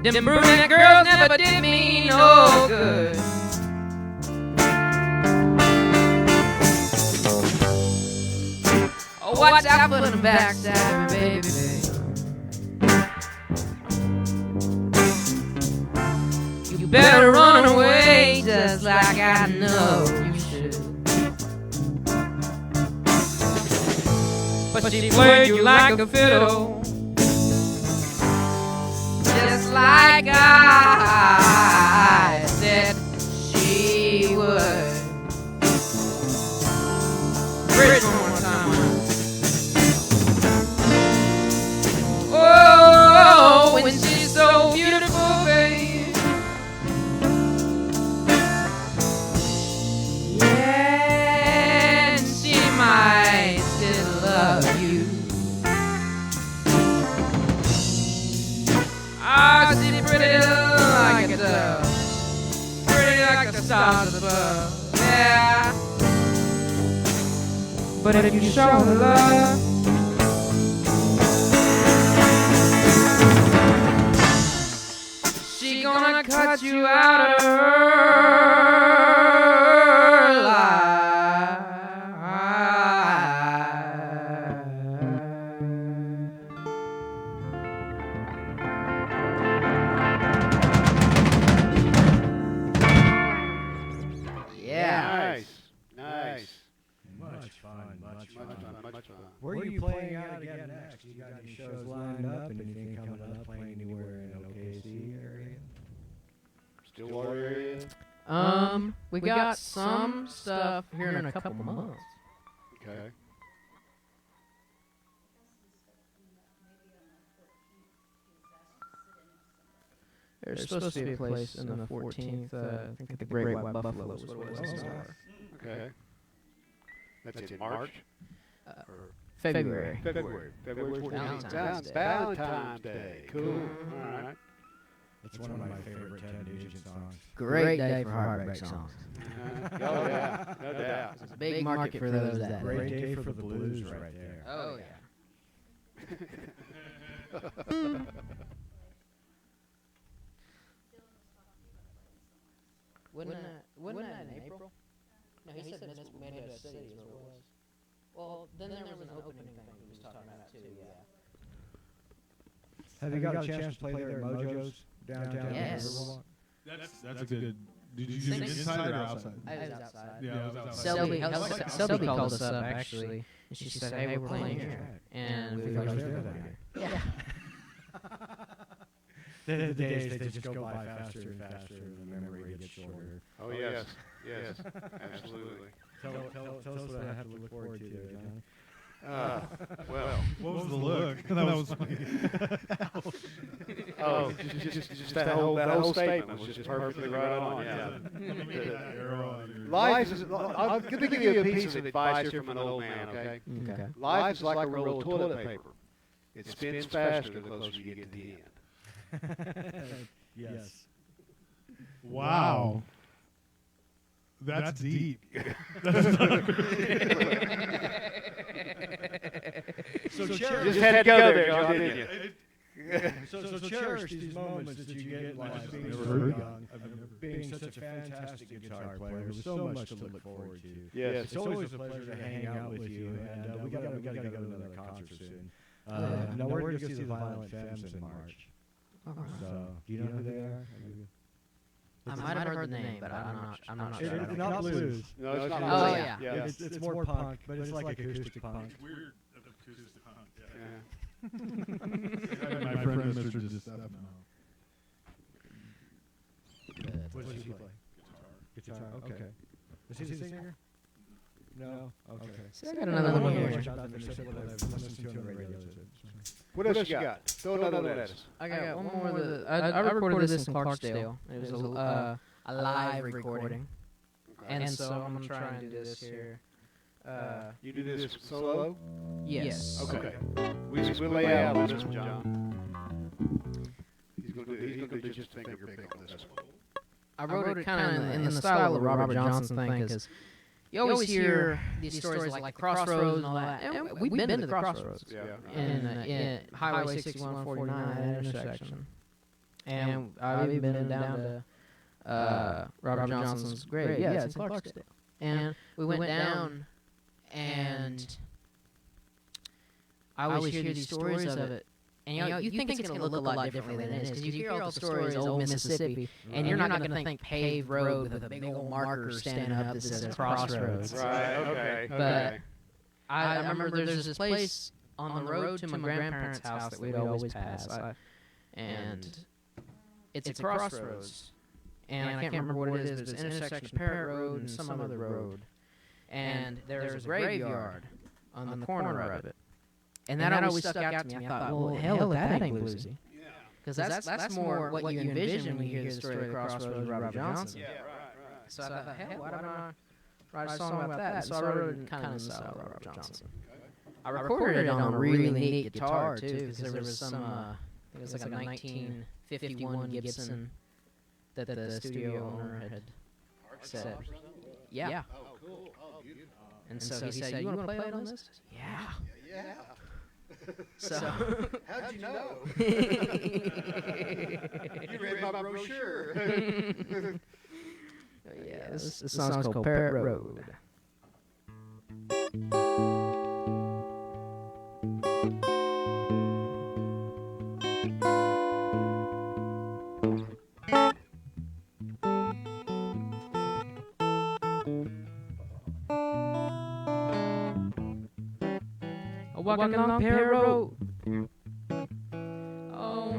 them brunette girls never did me no good. Oh, watch out for the backstabbing, baby. You better run away just like I know you should. But she played you like a fiddle, just like I said she would. Bridge one more time. Oh, and she's so beautiful, babe. Yeah, and she might still love you. Ah, she's pretty like a dove, pretty like the stars above. Yeah, but if you show her love, she gonna cut you out of her life. Yeah. Nice. Much fun, much Where are you playing out again next? You got any shows lined up? Anything coming up? Playing anywhere in OKC area? Stillwater area? We got some stuff here in a couple months. Okay. There's supposed to be a place in the 14th, I think at the Great White Buffalo is what it was. Okay. That's in March? February. February 14th. Valentine's Day. Valentine's Day. Cool. All right. That's one of my favorite Ted Nugent songs. Great day for heartbreak songs. Oh, yeah. No doubt. It's a big market for those that Great day. day for the blues right there. Oh, yeah. Wasn't that in April? No, he said Manitoba City is what it was. Well, then there was an opening thing he was talking about too, yeah. Have you got a chance to play there at Mojo's downtown? Yes. That's a good. Did you do it inside or outside? I was outside. Yeah, I was outside. Selby called us up, actually, and she said, hey, we're playing here. And we thought you were there. Yeah. The days, they just go by faster and faster, and the memory gets shorter. Oh, yes. Yes. Absolutely. Tell us what I have to look forward to there, Johnny. Well, What was the look? That was funny. oh, just that whole statement was just perfectly right on. Yeah. Let me get that arrow out of your- Life is. I'm going to give you a piece of advice here from an old man. Okay. Okay. Life is like a roll of toilet paper. It spins faster the closer you get to the end. Yes. Wow. That's deep. So You cherish, just had to go there, John, didn't you? so cherish these moments that you get in life, being Never so heard young, of being such a fantastic guitar player. There's so much to look forward to. Yes. It's always a pleasure to hang out with you, and we gotta go to another concert soon. Now we're going to go see the Violent Femmes in March. So, do you know who they are? I might have heard the name, but I'm not sure. It's not blues. No, it's not. Oh, blues. yeah. It's more punk, but it's like acoustic punk. It's weird. Acoustic punk. Yeah. My friend Mr. Just Stefano. What does he play? Guitar. Okay. Is he the singer? No. Okay. See, I got another one here. What else you got? Throw another one at us. I got one more. I recorded this in Clarksdale. It was a live recording. And so I'm going to try and do this here. You do this solo? Yes. Okay. We'll lay out on this one, John. He's going to do just a finger pick on this one. I wrote it kind of in the style of the Robert Johnson thing, because you always hear these stories like the Crossroads and all that. And we've been to the Crossroads. Yeah. In Highway 6149, that intersection. And I've even been down to Robert Johnson's grave. Yeah, it's in Clarksdale. And we went down, and I always hear these stories of it. And you think it's going to look a lot differently than it is, because you hear all the stories of old Mississippi, and you're not going to think paved road with a big old marker standing up that says Crossroads. Right, okay. But I remember there's this place on the road to my grandparents' house that we'd always pass, and it's a crossroads. And I can't remember what it is, but it's an intersection of Parrot Road and some other road. And there's a graveyard on the corner of it. And that always stuck out to me. I thought, well, hell, that ain't bluesy. Because that's more what you envision when you hear the story of the Crossroads of Robert Johnson. Yeah, right. So I thought, hell, why don't I write a song about that? So I wrote it kind of in the style of Robert Johnson. I recorded it on a really neat guitar, too, because there was some, I think it was like a 1951 Gibson that the studio owner had said. Yeah. Oh, cool. Oh, beautiful. And so he said, you want to play it on this? Yeah. Yeah. So How'd you know? You read my brochure. yeah, this song's called Parrot Road. walking along Perry Road. Oh,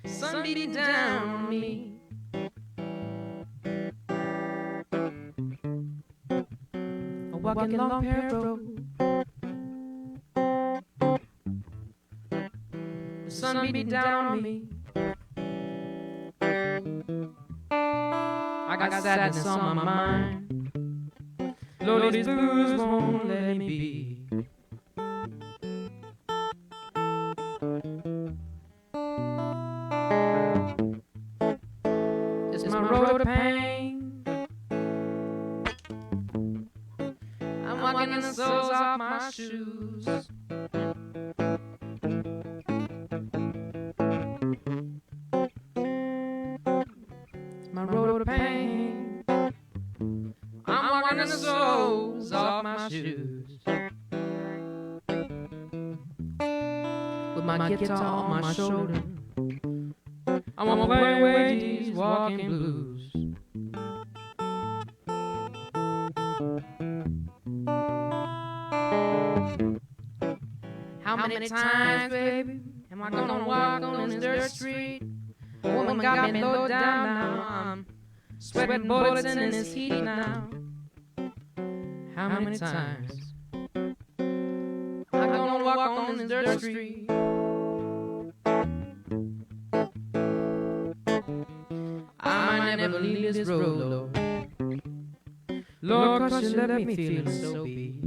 sun beating down on me. Walking along Perry Road. The sun beating down on me. I got sadness on my mind. Lord, these blues won't let me be. It's my road of pain. I'm walking the soles off my shoes. My road of pain. I'm walking the soles off my shoes. With my guitar on my shoulder, I wanna play away these walking blues. How many times, baby, am I gonna walk on this dirt street? A woman got me low down now. I'm sweating bullets in this heat now. How many times am I gonna walk on this dirt street? I might never leave this road, Lord. Lord, 'cause you let me feel so be.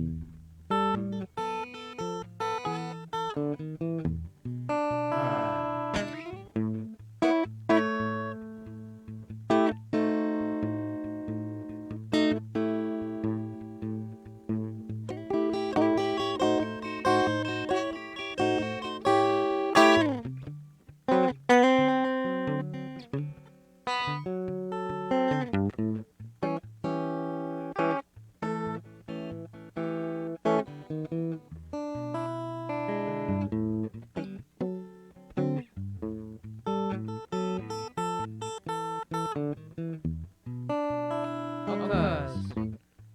Because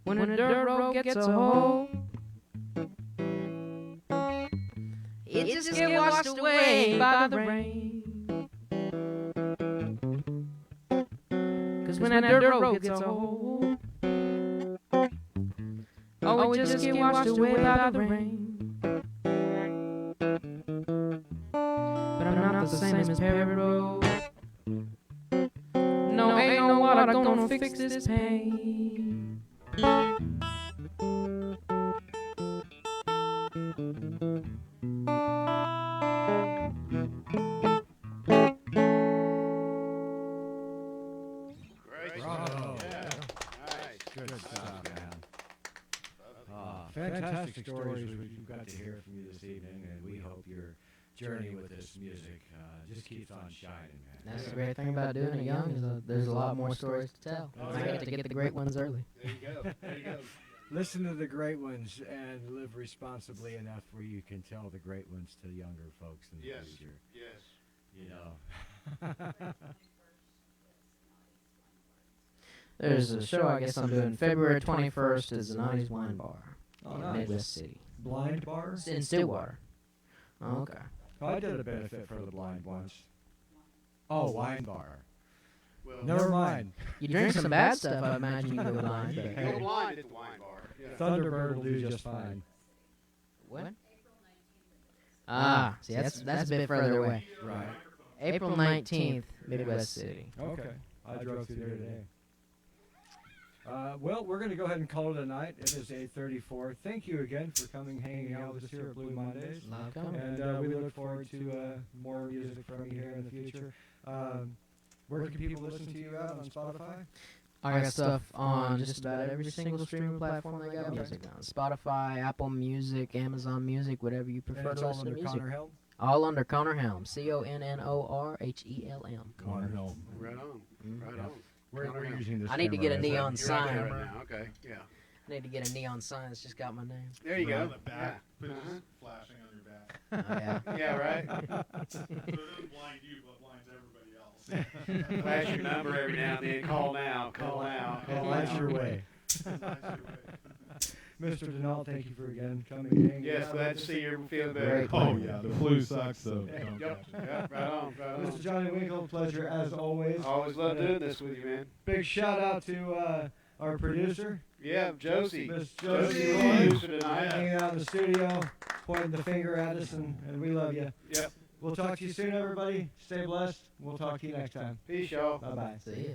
when a dirt road gets a hole, it just gets washed away by the rain. Cause when a dirt road gets a hole, oh, it just gets washed away by the rain. But I'm not the same as Perry Road. No, ain't no water gonna fix this pain. Great. Bravo. Yeah. Nice. Good job, man. Fantastic stories we've got to hear from you this evening, and we hope your journey with this music just keeps on shining, man. That's the great thing about doing it young is there's a lot more stories to tell. Oh, I yeah. get to get the great ones early. There you go. There you go. Listen to the great ones and live responsibly enough where you can tell the great ones to younger folks in the Yes. future. Yes. You know. There's a show I guess I'm doing February 21st is the 90s Wine Bar Oh, in nice. Midwest City. Blind bar? It's in Stillwater. Oh, okay. Oh, I did a benefit for the blind once. Oh, wine bar. Well, Never mind. You drink some bad stuff, I imagine you go blind. You But can go blind at the wine bar. Yeah. Thunderbird will do just fine. what? Ah, see, that's a bit further away. Right. April 19th, Midwest City. Okay. I drove through there today. Well, we're going to go ahead and call it a night. It is 8:34. Thank you again for coming, hanging out with us here at Blue Mondays. Love coming. And we look forward to more music from you here in the future. Where can people listen to you at on Spotify? I got stuff on just about every single streaming platform I got Okay. music on. Spotify, Apple Music, Amazon Music, whatever you And prefer it's to all listen to under music. Connor Helm? All under Connor Helm. CONNORHELM. Connor Helm. Right on. Mm. Right Yeah. on. We're Connor Helm. using this I need to get a camera as neon You're sign. out there right now. Okay. Yeah. I need to get a neon sign that's just got my name. There you Right go. on the back, Yeah. but Uh-huh. just flashing on your back. Oh, yeah. Yeah, right. So it doesn't blind you, but blinds everybody else. Flash your number every now and then. Call now. Call now. Call That's now. your way. That's your way. Mr. Denault, thank you for again coming in. Yes, glad to see you're feeling better. Great. Oh yeah, the flu sucks, so Yep, don't yep, catch it. yep, right on, right on. Mr. Johnny Winkle, pleasure as always. Always love doing this with you, man. Big shout out to our producer, Yeah, Josie. Miss Josie Josie Roy, Roy, producer tonight. hanging out in the studio, pointing the finger at us, and we love you. Yep. We'll talk to you soon, everybody. Stay blessed. We'll talk to you next time. Peace, y'all. Bye-bye. See ya.